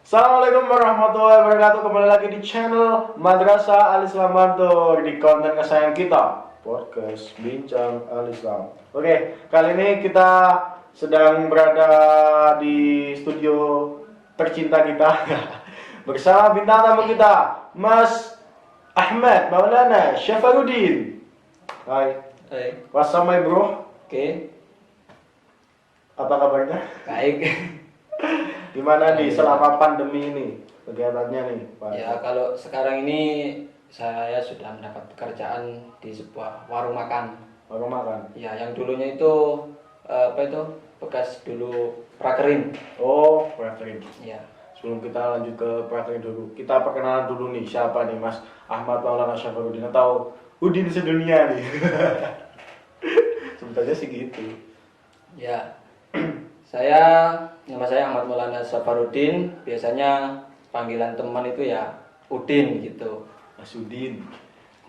Assalamualaikum warahmatullahi wabarakatuh. Kembali lagi di channel Madrasah Al-Islam Mantur di konten kesayangan kita, podcast Bincang Al-Islam. Oke, kali ini kita sedang berada di studio tercinta kita bersama bintang tamu kita, Mas Ahmad Maulana Syafarudin. Hai. Hai. What's up my bro? Oke, Apa kabarnya? baik. Gimana di selama pandemi ini kegiatannya nih, Pak? Ya, kalau sekarang ini saya sudah mendapat pekerjaan di sebuah warung makan. Baru makan. Ya, yang dulunya itu bekas dulu prakerin. Oh, prakerin. Ya, Sebelum kita lanjut ke prakerin dulu, kita perkenalan dulu nih siapa nih Mas Ahmad Maulana Syafarudin atau Udin sedunia nih. Sebetulnya sih gitu. ya. Nama saya Ahmad Maulana Safarudin. Biasanya panggilan teman itu ya Udin gitu. Mas Udin.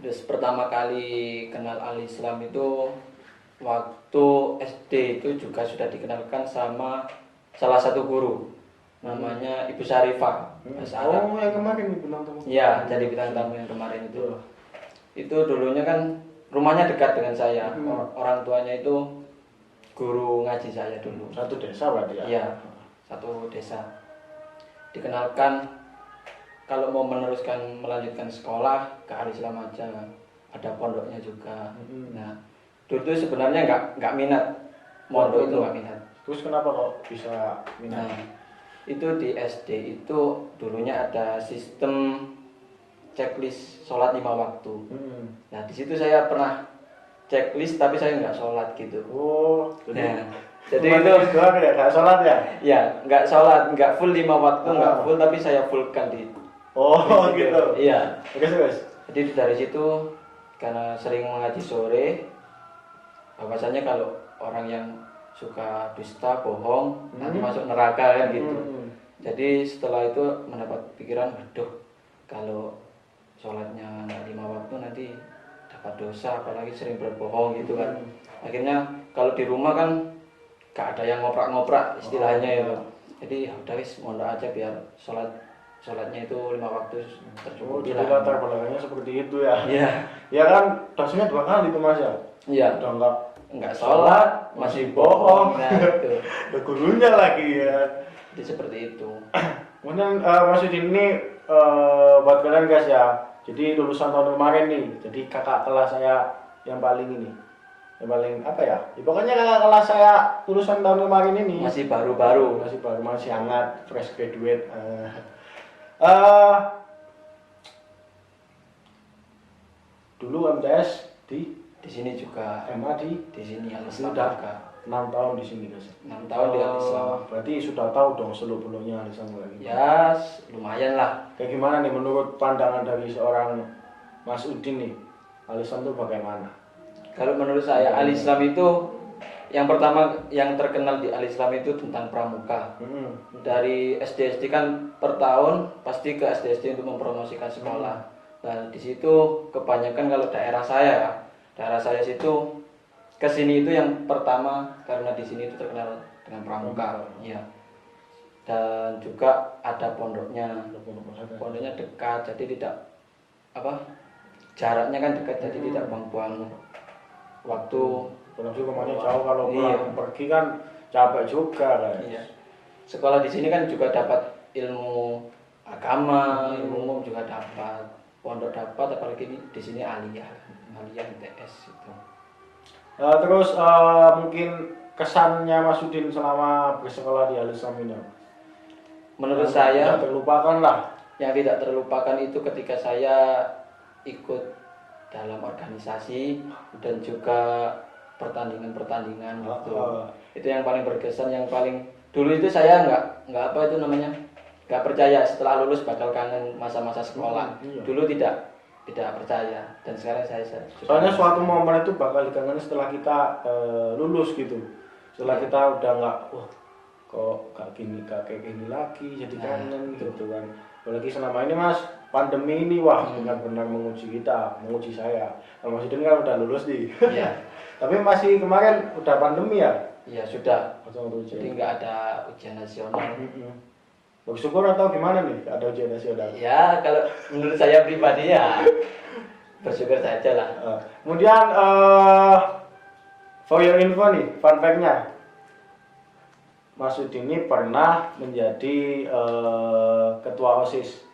Terus pertama kali kenal Al-Islam itu waktu SD itu juga sudah dikenalkan sama salah satu guru namanya Ibu Syarifah bahasa Arab. Oh, yang kemarin nih bintang tamu. Ya, jadi bintang tamu yang kemarin itu. Itu dulunya kan rumahnya dekat dengan saya. Orang tuanya itu guru ngaji saya dulu. Satu desa berarti ya? Iya, satu desa. Dikenalkan kalau mau melanjutkan sekolah ke Al-Islam aja, ada pondoknya juga. Nah, dulu tuh sebenarnya nggak minat pondok itu, nggak minat. Terus kenapa kok bisa minat? Nah, itu di SD itu dulunya ada sistem checklist sholat 5 waktu. Nah, di situ saya pernah checklist tapi saya nggak sholat gitu. Oh, jadi Nah, jadi cuma itu doang ya, nggak sholat ya? ya nggak sholat, nggak full 5 waktu, nggak full tapi saya fullkan di. Oh, di situ. gitu. Iya. Oke, guys. Jadi dari situ karena sering mengaji sore, bahwasanya kalau orang yang suka dusta, bohong, nanti masuk neraka kan gitu. Jadi setelah itu mendapat pikiran, waduh, kalau sholatnya nggak 5 waktu nanti dapat dosa, apalagi sering berbohong gitu kan. Akhirnya kalau di rumah kan gak ada yang ngoprak-ngoprak istilahnya itu. Jadi ya udah wis mondok aja biar sholatnya itu 5 waktu Oh, tercukupi jadi lah. latar belakangnya seperti itu ya? Iya. Ya kan, dosanya 2 kali tuh Mas ya? Iya. Udah Nggak sholat, masih bohong. Nah, itu. ada gurunya lagi ya. Jadi seperti itu. Kemudian Mas Udin ini buat kalian guys ya. Jadi lulusan tahun kemarin nih. Jadi kakak kelas saya yang paling ini. Yang paling apa ya? Ya pokoknya kakak kelas saya lulusan tahun kemarin ini. Masih baru-baru. Masih baru, masih hangat, fresh graduate. Dulu MTS Di sini juga MA di sini Al-Islam sudah juga. 6 tahun di sini guys. 6 tahun di Al-Islam. Berarti sudah tahu dong seluk-beluknya Al-Islam lagi. Ya, lumayan lah. Kayak gimana nih menurut pandangan dari seorang Mas Udin nih? Al-Islam itu bagaimana? Kalau menurut saya Al-Islam itu yang pertama yang terkenal di Al-Islam itu tentang pramuka. Dari SD-SD kan per tahun pasti ke SD-SD untuk mempromosikan sekolah. Nah, di situ kebanyakan kalau daerah saya situ kesini itu yang pertama karena di sini itu terkenal dengan pramuka. Iya. Dan juga ada pondoknya. Pondoknya dekat, jadi tidak jaraknya kan dekat, jadi tidak buang-buang waktu. Apalagi kemana jauh kalau pulang pergi kan capek juga kan. Iya. Sekolah di sini kan juga dapat ilmu agama, ilmu umum juga dapat, pondok dapat, apalagi di sini aliyah ITS itu. Terus mungkin kesannya Mas Udin selama bersekolah di Al-Islam ini? Menurut saya tidak terlupakan lah. yang tidak terlupakan itu ketika saya ikut dalam organisasi dan juga pertandingan gitu. Itu yang paling berkesan, yang paling dulu itu saya nggak percaya setelah lulus bakal kangen masa-masa sekolah. Dulu tidak percaya, dan sekarang saya Soalnya suatu momen itu bakal dikangen setelah kita lulus gitu. Setelah kita udah nggak, wah kok kayak gini lagi, jadi kangen gitu kan. Apalagi selama ini Mas, pandemi ini wah benar-benar menguji kita, menguji saya. Mas Udin kan udah lulus nih. Iya. Tapi masih kemarin udah pandemi ya? Iya sudah. Atau ujian? Jadi nggak ada ujian nasional. bersyukur atau gimana nih ada ujian nasional? Ya kalau menurut saya pribadi ya bersyukur saja lah. Kemudian for your info nih, fun fact-nya, Mas Udin ini pernah menjadi ketua OSIS,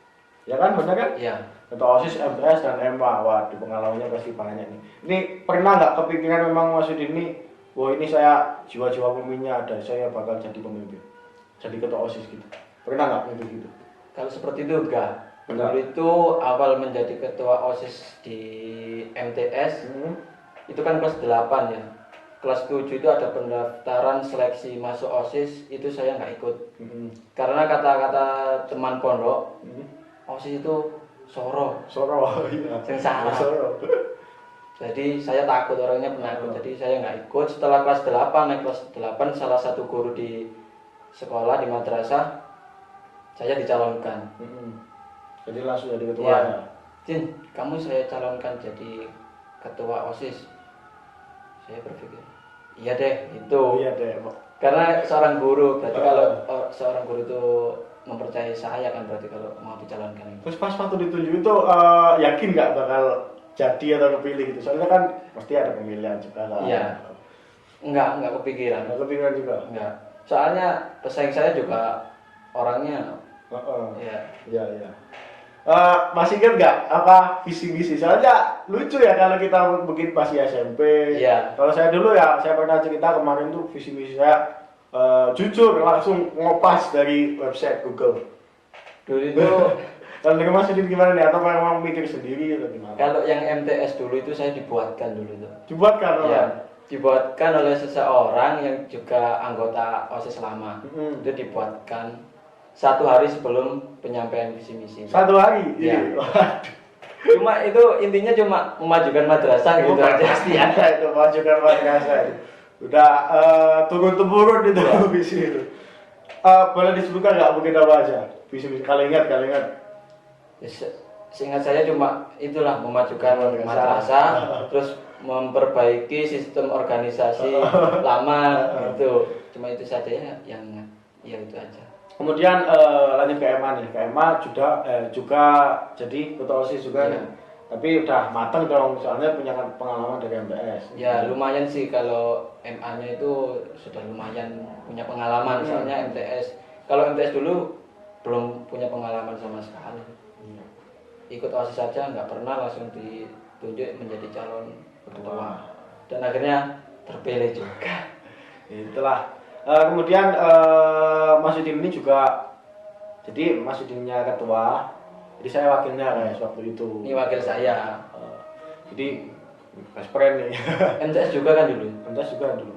ya kan, benar kan? Iya. Ketua OSIS, MTS dan MA. Waduh, pengalamannya pasti banyak nih. Ini pernah nggak kepikiran memang Mas Udin ini, wah ini saya jiwa-jiwa pemimpinnya ada, saya bakal jadi pemimpin, jadi ketua OSIS gitu. Pernah nggak gitu? Kalau seperti itu enggak. Enggak. Dulu itu awal menjadi ketua OSIS di MTS itu kan kelas 8 ya. Kelas 7 itu ada pendaftaran seleksi masuk OSIS, itu saya nggak ikut. Karena kata-kata teman pondok, OSIS itu soro, Iya. sing salah. Soro. Jadi saya takut, orangnya penakut, jadi saya nggak ikut. Setelah kelas 8, naik kelas 8, salah satu guru di sekolah, di madrasah, saya dicalonkan. Jadi langsung jadi ketua Iya. ya? Jin, kamu saya calonkan jadi ketua OSIS. Saya berpikir, iya deh, itu. Iya deh. Karena seorang guru, berarti kalau seorang guru itu mempercayai saya kan, berarti kalau mau dicalonkan itu. Terus pas waktu ditunjuk itu yakin nggak bakal jadi atau kepilih gitu? Soalnya kan pasti ada pemilihan juga lah. Iya. Enggak kepikiran. Nggak kepikiran juga. Enggak. Soalnya pesaing saya juga orangnya ya. Iya. Masih ingat nggak apa visi-visi? Soalnya lucu ya kalau kita mungkin masih SMP. Iya. Kalau saya dulu ya, saya pernah cerita kemarin tuh visi-visi saya jujur langsung ngopas dari website Google. Dulu itu Kalau dari Mas Udin gimana nih? Atau memang mikir sendiri atau gimana? kalau yang MTS dulu itu saya dibuatkan dulu itu. Dibuatkan Ya, dibuatkan oleh seseorang yang juga anggota OSIS lama. Itu dibuatkan 1 hari sebelum penyampaian visi misi. 1 hari? Iya. Waduh. Cuma itu intinya cuma memajukan madrasah gitu aja. Pasti ada itu majukan madrasah itu. Udah turun-temurun itu visi itu. Boleh disebutkan nggak mungkin apa aja? Visi-visi kalau ingat. Ya, seingat saya cuma itulah memajukan madrasah, terus memperbaiki sistem organisasi lama gitu. Cuma itu saja ya yang ingat. Ya itu aja. Kemudian lanjut ke MA nih. Ke MA juga jadi ketua OSIS juga nih. Tapi udah matang dong, soalnya punya pengalaman dari MTS. Ya lumayan sih kalau MA-nya itu sudah lumayan punya pengalaman, soalnya MTS. Kalau MTS dulu belum punya pengalaman sama sekali. Ikut OSIS saja nggak pernah langsung ditunjuk menjadi calon ketua. Dan akhirnya terpilih juga. Itulah. Kemudian Mas Udin ini juga, jadi Mas Udinnya ketua, jadi saya wakilnya guys waktu itu. Ini wakil saya. Jadi best friend nih. MTS juga kan dulu. MTS juga dulu.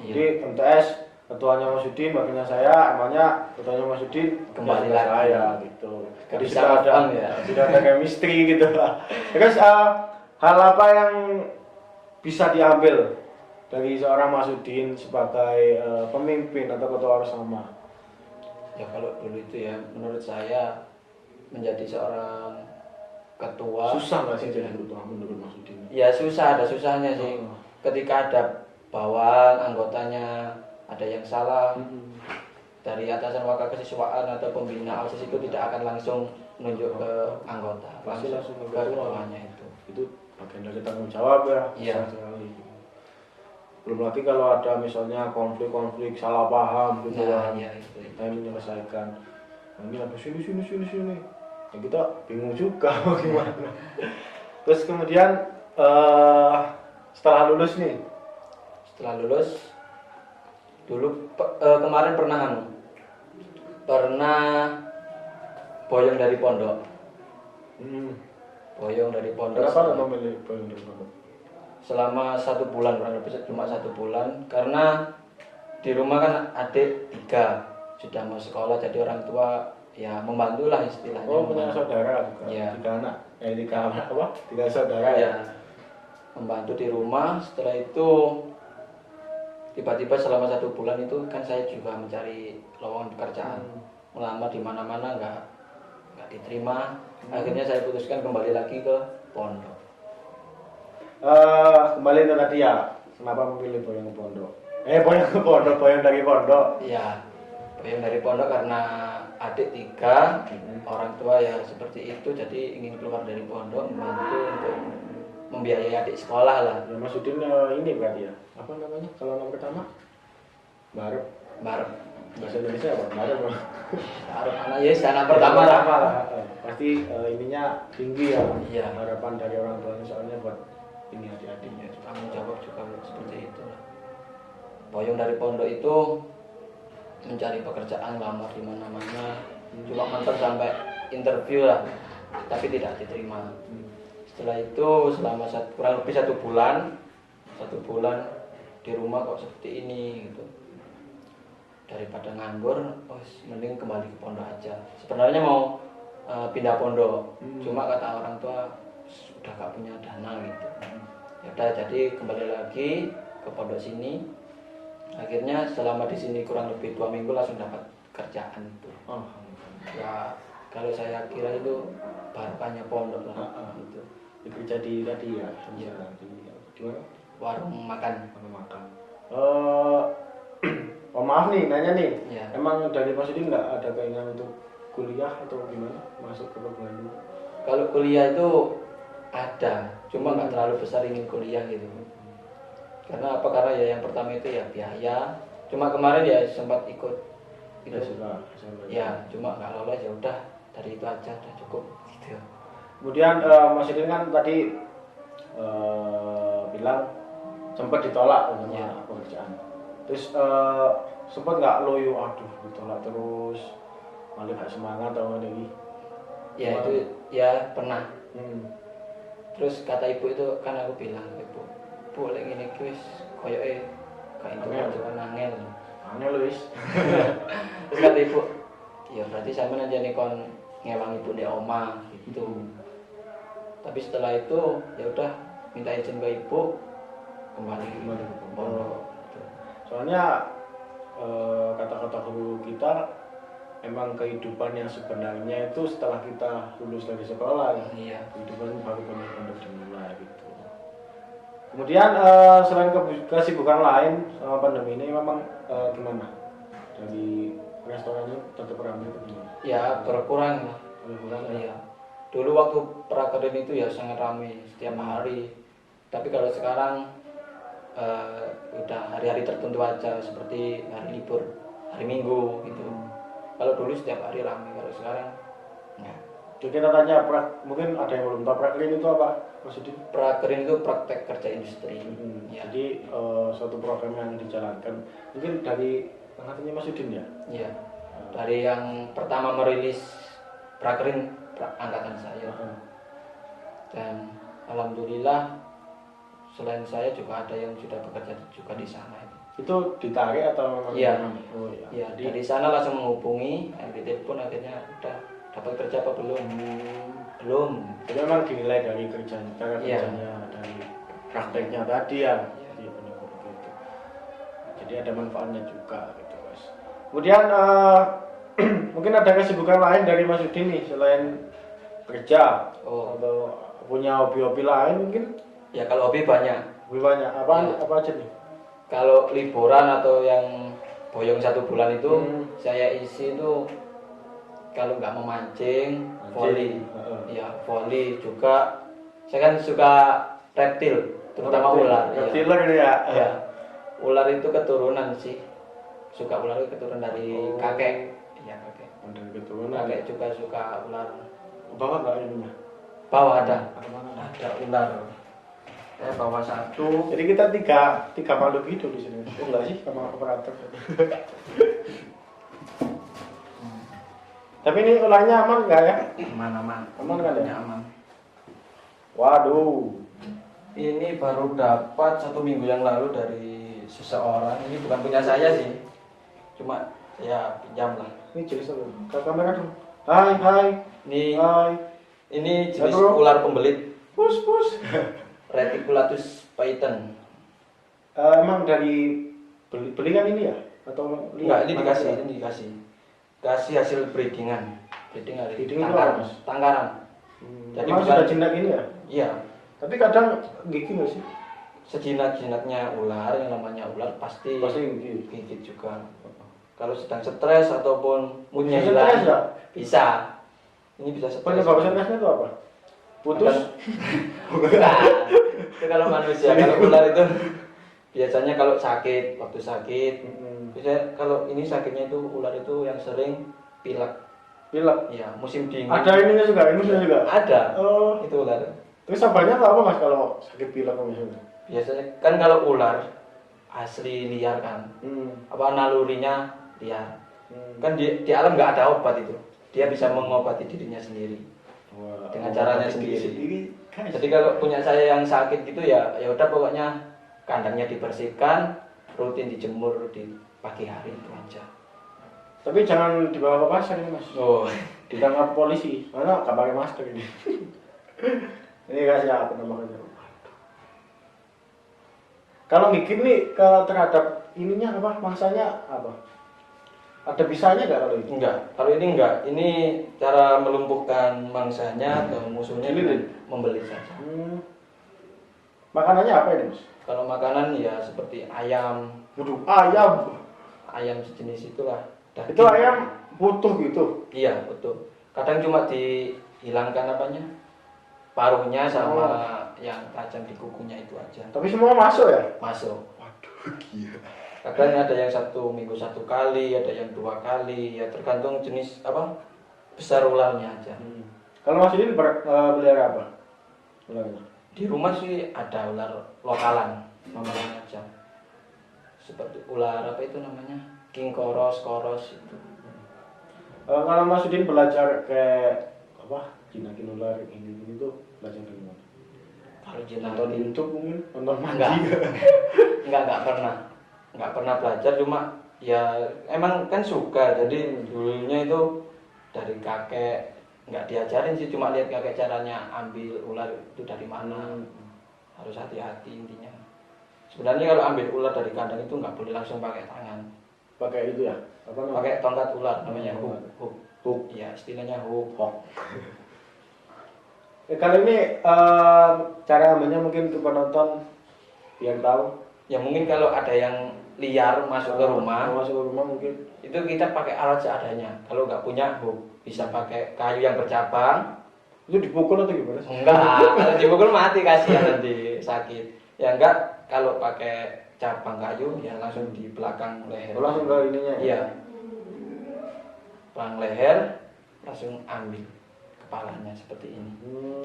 Iya. Jadi MTS ketuanya Mas Udin, wakilnya saya, emangnya ketuanya Mas Udin Kembali ya, lagi. saya gitu. Gak Jadi bisa sudah ada, ngomong ya. sudah ada chemistry gitu lah. Terus hal apa yang bisa diambil dari seorang Mas Udin sebagai pemimpin atau ketua bersama? Ya kalau dulu itu ya menurut saya menjadi seorang ketua Susah nggak sih jadi ketua menurut Mas Udin? ya susah, ada susahnya sih. Ketika ada bawahan anggotanya ada yang salah, dari atasan wakil kesiswaan atau pembina OSIS itu tidak akan langsung menunjuk ke anggota, Pasti langsung ke ke ketua. ketuanya itu. Itu bagian dari tanggung jawab ya. Iya. Besar sekali. Belum lagi kalau ada misalnya konflik-konflik salah paham gitu Nah, kan. iya itu. Kita yang menyelesaikan. Nah, ini ada sini. Ya kita bingung juga mau gimana. Terus kemudian setelah lulus nih, Setelah lulus dulu kemarin pernah boyong dari pondok. Boyong dari pondok. kenapa nggak memilih boyong dari pondok? Selama 1 bulan, kurang lebih cuma 1 bulan, karena di rumah kan adik 3 sudah mau sekolah, jadi orang tua ya membantulah istilahnya. Oh, punya saudara juga. Iya. 3 anak. 3 anak apa? 3 saudara ya. Ya, membantu di rumah. Setelah itu tiba-tiba selama 1 bulan itu kan saya juga mencari lowongan pekerjaan, melamar di mana-mana nggak diterima. Akhirnya saya putuskan kembali lagi ke pondok. Kembali ke tadi ya, kenapa memilih boyong ke pondok? Boyong ke pondok, boyong dari pondok. Iya, boyong dari pondok karena adik 3, orang tua ya seperti itu, jadi ingin keluar dari pondok membantu untuk membiayai adik sekolah lah. Ya Mas Udin ini berarti ya. Apa namanya? Kalau nama pertama? Barep. Bareng. Bahasa Indonesia apa? Barep. Anak ya anak pertama lah. Pasti ininya tinggi ya. Iya. Harapan dari orang tuanya soalnya buat ini adik-adiknya. Tanggung jawab juga seperti itu. Boyong dari pondok itu mencari pekerjaan, lamar di mana-mana, cuma mentok sampai interview lah, tapi tidak diterima. Setelah itu selama kurang lebih 1 bulan, 1 bulan di rumah kok seperti ini gitu. Daripada nganggur, mending kembali ke pondok aja. Sebenarnya mau pindah pondok, cuma kata orang tua sudah gak punya dana gitu. Ya udah, jadi kembali lagi ke pondok sini. Akhirnya selama di sini kurang lebih 2 minggu langsung dapat kerjaan itu. Ya kalau saya kira itu barokahnya pondok lah. Gitu. Kerja di tadi ya. Iya. Di mana? Warung makan. Warung makan. Oh maaf nih, nanya nih. Iya. Emang dari Mas Udin nggak ada keinginan untuk kuliah atau gimana? Masuk ke perguruan tinggi? Kalau kuliah itu ada, cuma nggak terlalu besar ingin kuliah gitu. Karena apa? Karena ya yang pertama itu ya biaya. Cuma kemarin ya sempat ikut itu. Ya, cuma nggak lolos, ya udah dari itu aja udah cukup gitu. Kemudian Mas Udin kan tadi bilang sempat ditolak sama pekerjaan. Terus sempat nggak loyo, aduh ditolak terus, malah gak semangat atau lagi? Ya itu ya pernah. Terus kata ibu itu kan aku bilang ke ibu, "Bu, lek ngene iki wis koyoke gak itu kan angel." Angel wis. Terus kata ibu, "Ya berarti sampean aja nih kon ngewang ibu di oma gitu." Tapi setelah itu ya udah minta izin ke ibu, kembali ke pondok. Soalnya kata-kata guru kita, emang kehidupan yang sebenarnya itu setelah kita lulus dari sekolah ya. Iya. Kehidupan baru benar-benar dimulai gitu. Kemudian selain kesibukan lain sama pandemi ini memang gimana? Dari restorannya tetap ramai atau gimana? Ya berkurang lah. Berkurang ya? Iya. Dulu waktu prakerja itu ya sangat ramai setiap hari. Tapi kalau sekarang udah hari-hari tertentu aja, seperti hari libur, hari Minggu gitu. Kalau dulu setiap hari ramai, kalau sekarang enggak. Jadi kita tanya, mungkin ada yang belum tahu prakerin itu apa, Mas Udin? Prakerin itu praktek kerja industri. Ya. Jadi suatu program yang dijalankan, mungkin dari angkatannya Mas Udin ya? Iya. Dari yang pertama merilis prakerin angkatan saya. Dan alhamdulillah selain saya juga ada yang sudah bekerja juga di sana. Itu ditarik atau memang? Iya. Oh iya. Ya, dari sana langsung menghubungi, ditelepon, akhirnya udah dapat kerja apa belum? Belum. Jadi memang dinilai dari kerjanya, cara Iya. kerjanya, dari prakteknya tadi ya. Iya benar gitu. Jadi ada manfaatnya juga gitu Mas. Kemudian mungkin ada kesibukan lain dari Mas Udin nih selain kerja atau punya hobi-hobi lain mungkin? Ya kalau hobi banyak. Hobi banyak. Apa aja nih? Kalau liburan atau yang boyong 1 bulan itu saya isi itu kalau nggak memancing, volley. Ya volley juga. Saya kan suka reptil, terutama ular. Reptiler ya. Ya. Ular itu keturunan sih. Suka ular itu keturunan dari kakek. Iya kakek. Dari keturunan. Kakek juga suka ular. Bawa nggak ininya? Bawah ada. Ada ular. Saya bawa 1. Jadi kita tiga makhluk hidup di sini. Oh enggak sih sama operator. Tapi ini ularnya aman nggak ya? Aman. Aman kan ya? Aman. Waduh. Ini baru dapat 1 minggu yang lalu dari seseorang. Ini bukan punya saya sih. Cuma saya pinjam lah. Ini jenis apa? Ke kamera dong. Hai. Ini ini jenis Halo. ular pembelit. Pus. Reticulatus python. Emang dari belikan ini ya? Atau Enggak, ini dikasih. Kasih hasil breedingan. Breeding dari Breeding itu apa, Mas? Tangkaran. Jadi emang sudah jinak ini ya? Iya. Tapi kadang gigi nggak sih? Sejinak-jinaknya ular, yang namanya ular pasti Pasti gigit. gigit juga. kalau sedang stres ataupun moodnya Bisa hilang stres nggak? bisa. Ini bisa stres. Penyebab stresnya itu apa? Putus? Nah, itu kalau manusia, kalau ular itu biasanya kalau sakit, waktu sakit. Biasanya kalau ini sakitnya itu ular itu yang sering pilek. Pilek. Ya, musim dingin. Ada ininya juga, inusnya juga. Ada. Oh. Itu ular. Terus sabarnya apa mas kalau sakit pilek misalnya? Biasanya kan kalau ular asli liar kan. Apa nalurinya liar. Kan di alam nggak ada obat itu. Dia bisa mengobati dirinya sendiri. Wah, Dengan caranya diri sendiri. guys. Jadi kalau punya saya yang sakit gitu ya udah pokoknya kandangnya dibersihkan, rutin dijemur di pagi hari itu aja. Tapi jangan dibawa ke pasar ini mas. Oh, Ditangkap polisi. Mana nggak pakai masker ini. Ini guys ya apa namanya? Kalau gigit nih ke terhadap ininya apa? Mangsanya apa? Ada bisanya nggak kalau itu? enggak. Kalau ini enggak. Ini cara melumpuhkan mangsanya atau musuhnya dengan membelit saja. Makanannya apa ini mas? Kalau makanan ya seperti ayam, Waduh, ayam. ayam sejenis itulah. Daging. Itu ayam butuh gitu. Iya, betul. Kadang cuma dihilangkan apanya? Paruhnya sama yang tajam di kukunya itu aja. Tapi semua masuk ya? Masuk. Waduh, gila. Kadang ada yang 1 minggu 1 kali, ada yang 2 kali, ya tergantung jenis apa besar ularnya aja. Kalau Mas Udin pelihara apa? Ularnya? Di rumah sih ada ular lokalan, namanya aja. Seperti ular apa itu namanya? King koros itu. Kalau Mas Udin belajar kayak apa? Jinakin ular ini tuh belajar dari mana? Kalau Nonton jinakin YouTube mungkin? Nonton enggak. mandi? Enggak pernah. Enggak pernah belajar, cuma ya emang kan suka. Jadi dulunya itu dari kakek, nggak diajarin sih, cuma lihat kakek caranya ambil ular itu dari mana. Harus hati-hati intinya. Sebenarnya kalau ambil ular dari kandang itu nggak boleh langsung pakai tangan. Pakai itu ya? Apa namanya? Pakai tongkat ular, namanya hook. Hook. Ya, istilahnya hook. Kali ini cara ambilnya mungkin ke penonton biar tahu. Ya mungkin kalau ada yang liar masuk ke rumah, Masuk ke rumah mungkin. itu kita pakai alat seadanya. Kalau nggak punya hook, bisa pakai kayu yang bercabang. Itu dipukul atau gimana? Enggak, kalau dipukul mati kasihan nanti sakit. Ya enggak, kalau pakai cabang kayu ya langsung di belakang leher. Oh, langsung ke ininya. Iya. Belakang leher langsung ambil kepalanya seperti ini.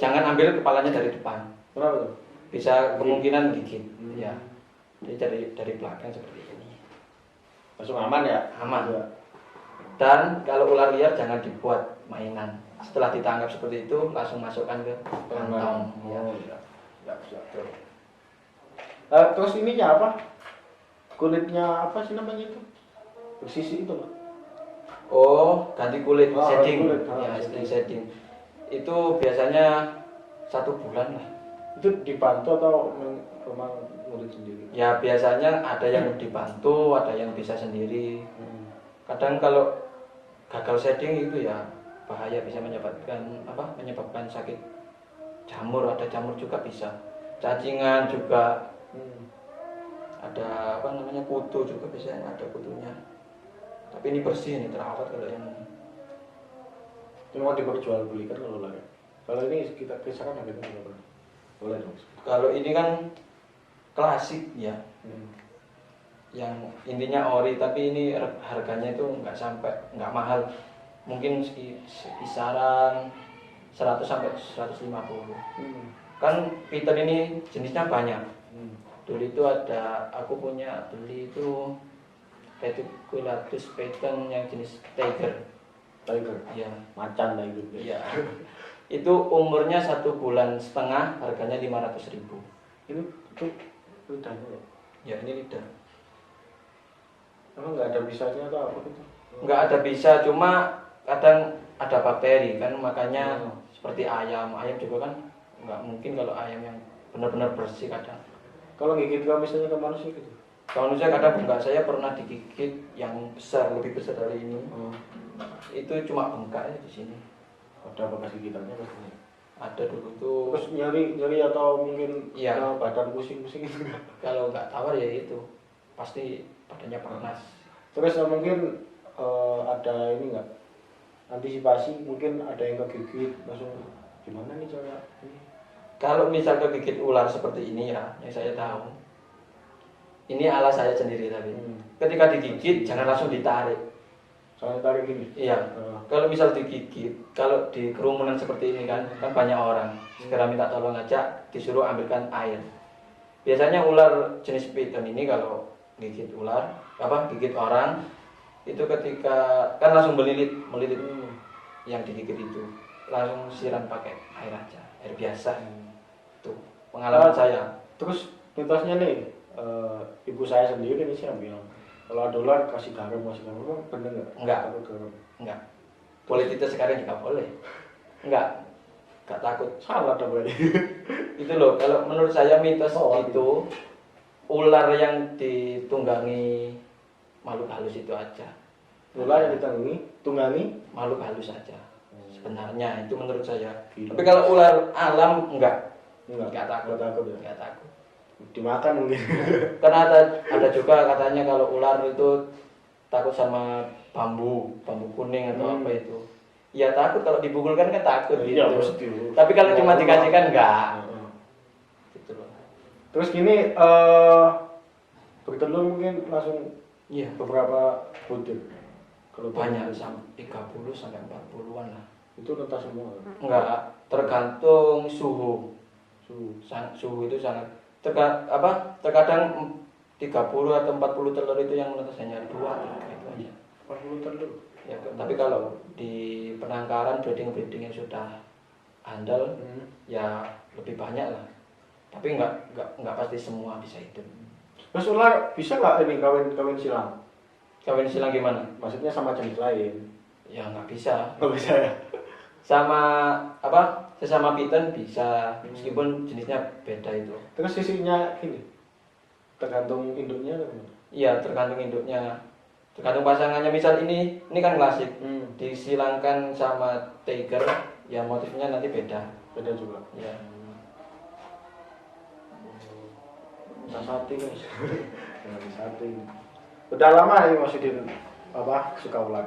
Jangan ambil kepalanya dari depan. Kenapa tuh? Bisa kemungkinan gigit. Ya. Jadi dari belakang seperti ini. Langsung aman ya? Aman. Ya. Dan kalau ular liar jangan dibuat mainan. Setelah ditangkap seperti itu langsung masukkan ke kantong. Ya. Ya, siap. Terus ininya apa? Kulitnya apa sih namanya itu? Bersisi itu loh. Oh, ganti kulit, Oh, shading. kulit. Ya, shading. Itu biasanya 1 bulan lah. Itu dibantu atau memang kulit sendiri? Ya biasanya ada yang dibantu, ada yang bisa sendiri. Kadang kalau gagal shading itu ya bahaya, bisa menyebabkan sakit jamur, ada jamur juga bisa. Cacingan juga. Ada kutu juga biasanya ada kutunya. Tapi ini bersih, ini terawat kalau yang ini. Itu mau diperjualbelikan kalau lari. Kalau ini kita kisaran harganya berapa? Boleh dong. Kalau ini kan klasik ya. Yang intinya ori, tapi ini harganya itu nggak mahal. Mungkin kisaran 100 sampai 150. Kan Peter ini jenisnya banyak. Dulu itu aku beli itu Reticulatus pattern yang jenis tiger. Ya, Macan lah itu. ya. Itu umurnya 1,5 bulan, harganya 500.000. Itu lidahnya ya? Ya, ini lidah. Emang nggak ada bisanya atau apa gitu? Nggak ada bisa, cuma kadang ada bakteri kan, makanya seperti ayam juga kan nggak mungkin kalau ayam yang benar-benar bersih kadang. Kalau gigit kalau misalnya ke manusia gitu? Kalau saya kadang bengkak, saya pernah digigit yang besar, lebih besar dari ini. Itu cuma bengkaknya di sini. Ada bekas gigitannya pastinya. Ada dulu tuh. Terus nyeri atau mungkin badan pusing-pusing gitu nggak? Kalau nggak tawar ya itu pasti badannya panas. Terus mungkin ada ini nggak antisipasi, mungkin ada yang kegigit langsung gimana nih cara ini? Kalau misal kegigit ular seperti ini ya, yang saya tahu, ini ala saya sendiri tadi. Ketika digigit jangan langsung ditarik. Soalnya tarik gini. Iya. Kalau misal digigit, kalau di kerumunan seperti ini kan banyak orang. Segera minta tolong aja, disuruh ambilkan air. Biasanya ular jenis python ini kalau gigit gigit orang, itu ketika kan langsung melilit yang digigit itu, langsung siram pakai air aja, air biasa. Tuh pengalaman saya. Terus mitosnya nih, ibu saya sendiri ini sih yang bilang kalau ada ular kasih garam, emang bener nggak? Enggak. Takut garam. Enggak. Boleh kita sekarang juga boleh. Enggak takut. Salah dong berarti. Itu loh, kalau menurut saya mitos Oh, itu ular yang ditunggangi makhluk halus itu aja. Ular yang tunggangi Makhluk halus aja. Sebenarnya itu menurut saya. Gila. Tapi kalau ular alam enggak takut. Nggak takut ya. Enggak takut. Dimakan mungkin. Karena ada juga katanya kalau ular itu takut sama bambu kuning atau apa itu. Ya takut, kalau dipukulkan kan takut gitu. Iya, pasti. Tapi kalau cuma dikasihkan enggak. Gitu loh. Terus gini, bertelur mungkin langsung Iya. beberapa butir. Kalau Banyak, sampai 30 sampai 40-an lah. itu netas semua. Enggak, tergantung suhu. Suhu itu sangat terkadang 30 atau 40 telur itu yang menetas hanya 2 3 itu aja. 40 telur. Ya, tapi kalau di penangkaran breeding yang sudah handal ya lebih banyak lah. Tapi enggak pasti semua bisa hidup. Terus ular bisa nggak ini kawin silang? Kawin silang gimana? Maksudnya sama jenis lain? Ya nggak bisa. Nggak bisa ya? Sama sesama python bisa, meskipun jenisnya beda itu. Terus sisinya ini tergantung induknya atau gimana? Iya, tergantung induknya, tergantung pasangannya. Misal ini kan klasik, disilangkan sama tiger, ya motifnya nanti beda. Beda juga. Ya. Bisa sate guys. Bisa sate. Udah lama ini Mas Udin suka ular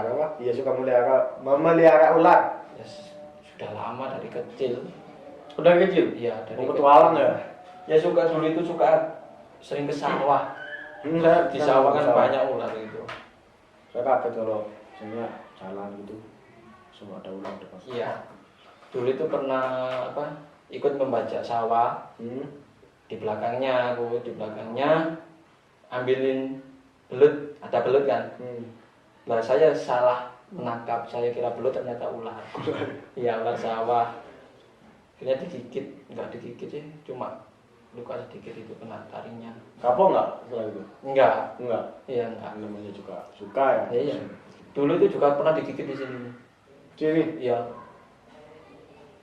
apa? Iya, suka memelihara ular. Yes, sudah lama dari kecil. Udah kecil? Iya, dari petualang ya? Ya dulu itu suka sering ke sawah. Di sawah kan banyak ular gitu. Saya kaget kalau misalnya jalan gitu semua ada ular depan. Iya. Dulu itu pernah ikut membajak sawah. Di belakangnya ambilin belut, ada belut kan. Lah saya salah menangkap, saya kira belut, ternyata ular. Iya, ular sawah. Akhirnya digigit, enggak digigit sih, cuma luka sedikit itu kena taringnya. Kapok nggak setelah itu? Enggak. Iya, enggak. Namanya juga suka ya. Iya. Dulu itu juga pernah digigit di sini. Sini? Iya.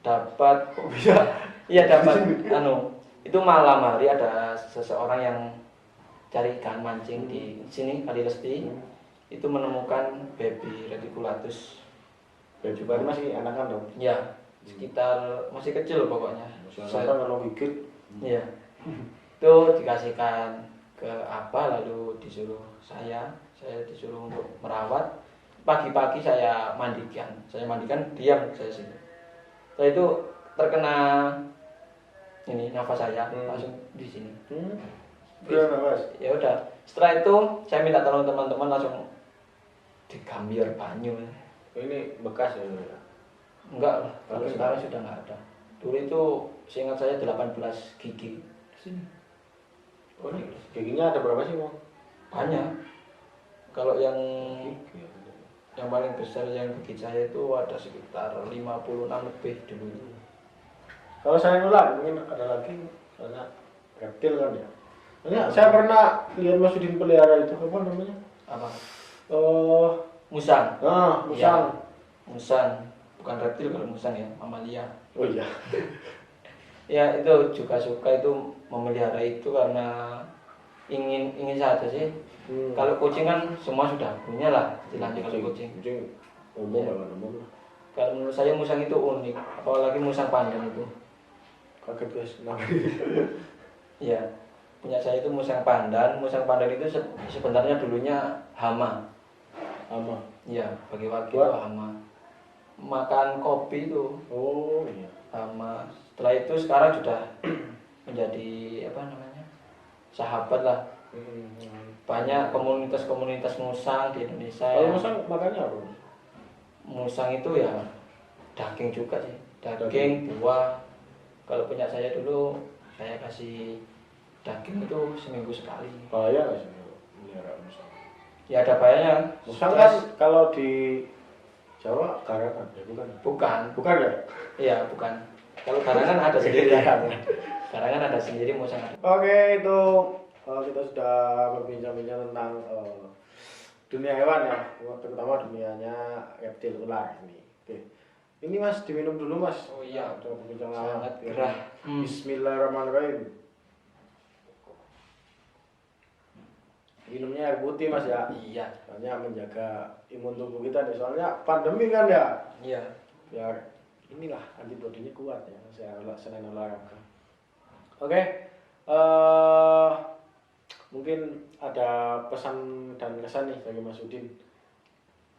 Dapat. Kok bisa? Iya, dapat. Itu malam hari ada seseorang yang cari ikan mancing di sini Kali Lesti. Itu menemukan baby reticulatus. Baby baru masih anakan dong? Iya. Sekitar masih kecil pokoknya. Saya kalau gigit. Iya. Itu dikasihkan ke lalu disuruh saya disuruh untuk merawat. Pagi-pagi saya mandikan diam saya sini. Setelah itu terkena nafas saya langsung di sini. Nafas. Ya udah. Setelah itu saya minta tolong teman-teman langsung digambir banyu. Ini bekas ya? Enggak lah, kalau sekarang sudah nggak ada. Dulu itu seingat saya 18 gigi di sini. Oh, ini giginya ada berapa sih, Bang? Banyak. Kalau yang paling besar yang gigi saya itu ada sekitar 56 lebih dulu. Kalau saya ular mungkin ada lagi karena reptil kan ya. Saya pernah lihat Mas Udin pelihara itu apa namanya? Apa? Musang. Musang. Ya, musang. Bukan reptil, kalau musang ya, mamalia. Oh iya. Ya itu juga suka itu memelihara itu karena ingin saja sih. Kalau kucing kan semua sudah punya lah istilahnya. Kalau kucing umum lah. Kalau menurut saya musang itu unik, apalagi musang panjang itu. Kaget guys, kenapa? Iya. punya saya itu musang pandan. Musang pandan itu sebenarnya dulunya hama. Sama. Iya, bagi warga Buat? itu hama. Makan kopi itu Oh iya. hama. Setelah itu sekarang sudah menjadi apa namanya? Sahabat lah. Banyak komunitas-komunitas musang di Indonesia. Kalau yang- musang makannya apa? Musang itu ya daging juga sih, daging, buah. Kalau punya saya dulu saya kasih daging itu seminggu sekali. Bahaya nggak sih kalau melihara musang? Ya ada bahayanya. Musang Stres. kan kalau di Jawa garangan ya bukan? Bukan. Bukan ya? Iya bukan. Kalau garangan ada sendiri. Garangan ada sendiri, musang ada. Oke, itu kita sudah berbincang-bincang tentang dunia hewan ya, terutama dunianya reptil ular ini. Oke, ini Mas diminum dulu Mas. Oh iya. Udah berbincang Sangat lama. gerah. Bismillahirrahmanirrahim. Minumnya air putih Mas ya. Iya. Soalnya menjaga imun tubuh kita nih. Soalnya pandemi kan ya. Iya. Biar inilah antibodinya kuat ya. Selain olahraga. Oke. Mungkin ada pesan dan kesan nih bagi Mas Udin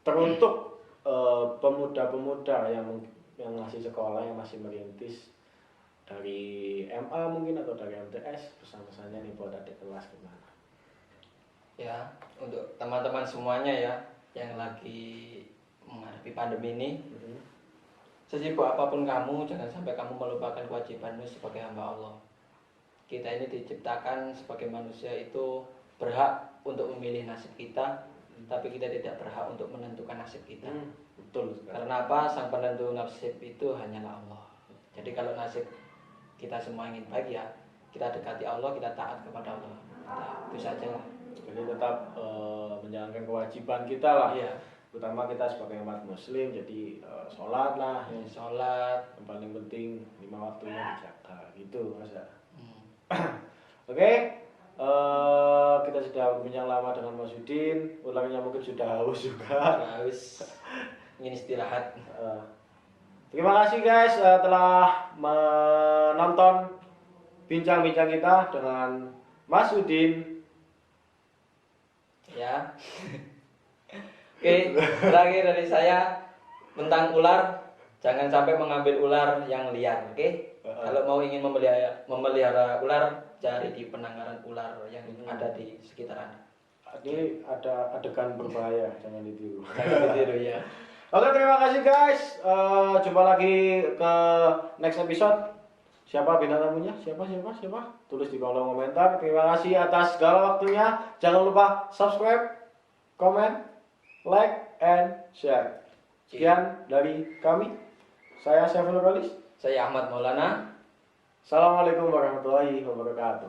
teruntuk pemuda-pemuda yang masih sekolah, yang masih merintis dari MA mungkin atau dari MTS, pesan-pesannya nih buat adik kelas gimana? Ya, untuk teman-teman semuanya ya yang lagi menghadapi pandemi ini, sesibuk apapun kamu, jangan sampai kamu melupakan kewajibanmu sebagai hamba Allah. Kita ini diciptakan sebagai manusia itu berhak untuk memilih nasib kita, tapi kita tidak berhak untuk menentukan nasib kita. Betul sekali. Karena apa? Sang penentu nasib itu hanyalah Allah. Jadi kalau nasib kita semua ingin baik ya, kita dekati Allah, kita taat kepada Allah. Nah, itu saja lah. Jadi tetap menjalankan kewajiban kita lah. Iya. Terutama kita sebagai umat muslim, jadi sholat lah yang Sholat. paling penting 5 waktunya dijaga gitu Mas ya. Hmm. Oke, kita sudah berbincang lama dengan Mas Udin. Ularnya mungkin sudah haus juga. Harus ingin istirahat. Terima kasih guys telah menonton bincang-bincang kita dengan Mas Udin. Ya. Oke, terakhir dari saya tentang ular, jangan sampai mengambil ular yang liar, oke? Kalau mau ingin memelihara ular, cari di penangkaran ular yang ada di sekitar Anda. Ini ada adegan berbahaya, jangan ditiru. Jangan ditiru ya. Oke, terima kasih guys. Jumpa lagi ke next episode. Siapa bintang tamunya? Siapa? Tulis di kolom komentar. Terima kasih atas segala waktunya. Jangan lupa subscribe, comment, like, and share. Sekian dari kami. Saya Syafil Rolis. Saya Ahmad Maulana. Assalamualaikum warahmatullahi wabarakatuh.